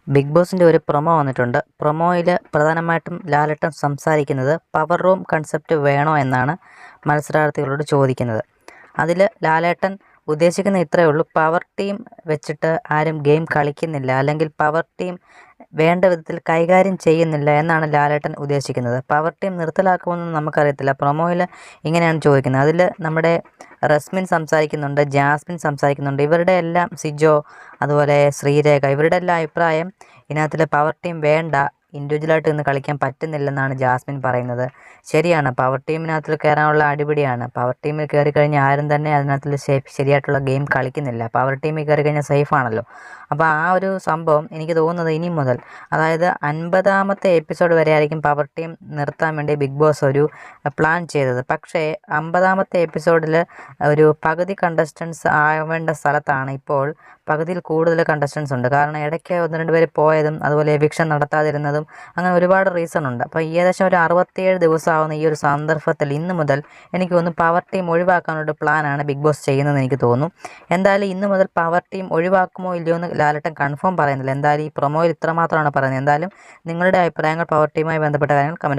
Big ബോസിൻ്റെ ഒരു promo വന്നിട്ടുണ്ട്. പ്രൊമോയിൽ പ്രധാനമായിട്ടും ലാലേട്ടൻ സംസാരിക്കുന്നത് പവർ റൂം കൺസെപ്റ്റ് വേണോ എന്നാണ് മത്സരാർത്ഥികളോട് ചോദിക്കുന്നത്. അതിൽ ലാലേട്ടൻ ഉദ്ദേശിക്കുന്ന ഇത്രയേ ഉള്ളൂ, പവർ ടീം വെച്ചിട്ട് ആരും ഗെയിം കളിക്കുന്നില്ല, അല്ലെങ്കിൽ പവർ ടീം വേണ്ട വിധത്തിൽ കൈകാര്യം ചെയ്യുന്നില്ല എന്നാണ് ലാലേട്ടൻ ഉദ്ദേശിക്കുന്നത്. പവർ ടീം നിർത്തലാക്കുമെന്ന് നമുക്കറിയത്തില്ല. പ്രൊമോയിൽ ഇങ്ങനെയാണ് ചോദിക്കുന്നത്. അതിൽ നമ്മുടെ റസ്മിൻ സംസാരിക്കുന്നുണ്ട്, ജാസ്മിൻ സംസാരിക്കുന്നുണ്ട്. ഇവരുടെ എല്ലാം സിജോ, അതുപോലെ ശ്രീരേഖ, ഇവരുടെ എല്ലാം അഭിപ്രായം ഇതിനകത്തിൽ പവർ ടീം വേണ്ട, ഇൻഡിവിജ്വലായിട്ട് ഇന്ന് കളിക്കാൻ പറ്റുന്നില്ലെന്നാണ് ജാസ്മിൻ പറയുന്നത്. ശരിയാണ്, പവർ ടീമിനകത്തിൽ കയറാനുള്ള അടിപിടിയാണ്. പവർ ടീമിൽ കയറിക്കഴിഞ്ഞാൽ ആരും തന്നെ അതിനകത്തിൽ ശരിയായിട്ടുള്ള ഗെയിം കളിക്കുന്നില്ല. പവർ ടീമിൽ കയറിക്കഴിഞ്ഞാൽ സേഫാണല്ലോ. അപ്പോൾ ആ ഒരു സംഭവം എനിക്ക് തോന്നുന്നത് ഇനി മുതൽ, അതായത് 50ാമത്തെ എപ്പിസോഡ് വരെ ആയിരിക്കും പവർ ടീം നിർത്താൻ വേണ്ടി ബിഗ് ബോസ് ഒരു പ്ലാൻ ചെയ്തത്. പക്ഷേ 50ാമത്തെ എപ്പിസോഡിൽ ഒരു പകുതി കണ്ടസ്റ്റൻസ് ആവേണ്ട സ്ഥലത്താണ് ഇപ്പോൾ പകുതിയിൽ കൂടുതൽ കണ്ടസ്റ്റൻസ് ഉണ്ട്. കാരണം ഇടയ്ക്ക് 1-2 പേര് പോയതും, അതുപോലെ എവിക്ഷൻ നടത്താതിരുന്നതും, അങ്ങനെ ഒരുപാട് റീസൺ ഉണ്ട്. അപ്പോൾ ഏകദേശം ഒരു 67 ദിവസമാവുന്ന ഈ ഒരു സന്ദർഭത്തിൽ ഇന്ന് മുതൽ എനിക്ക് തോന്നുന്നു പവർ ടീം ഒഴിവാക്കാനുള്ള പ്ലാനാണ് ബിഗ് ബോസ് ചെയ്യുന്നതെന്ന് എനിക്ക് തോന്നുന്നു. എന്തായാലും ഇന്ന് മുതൽ പവർ ടീം ഒഴിവാക്കുമോ ഇല്ലയോ എന്ന് ലാലേട്ടൻ കൺഫേം പറയുന്നില്ല. എന്തായാലും ഈ പ്രൊമോയിൽ ഇത്രമാത്രമാണ് പറയുന്നത്. എന്തായാലും നിങ്ങളുടെ അഭിപ്രായങ്ങൾ പവർ ടീമുമായി ബന്ധപ്പെട്ട കാര്യങ്ങൾ കമൻറ്റ്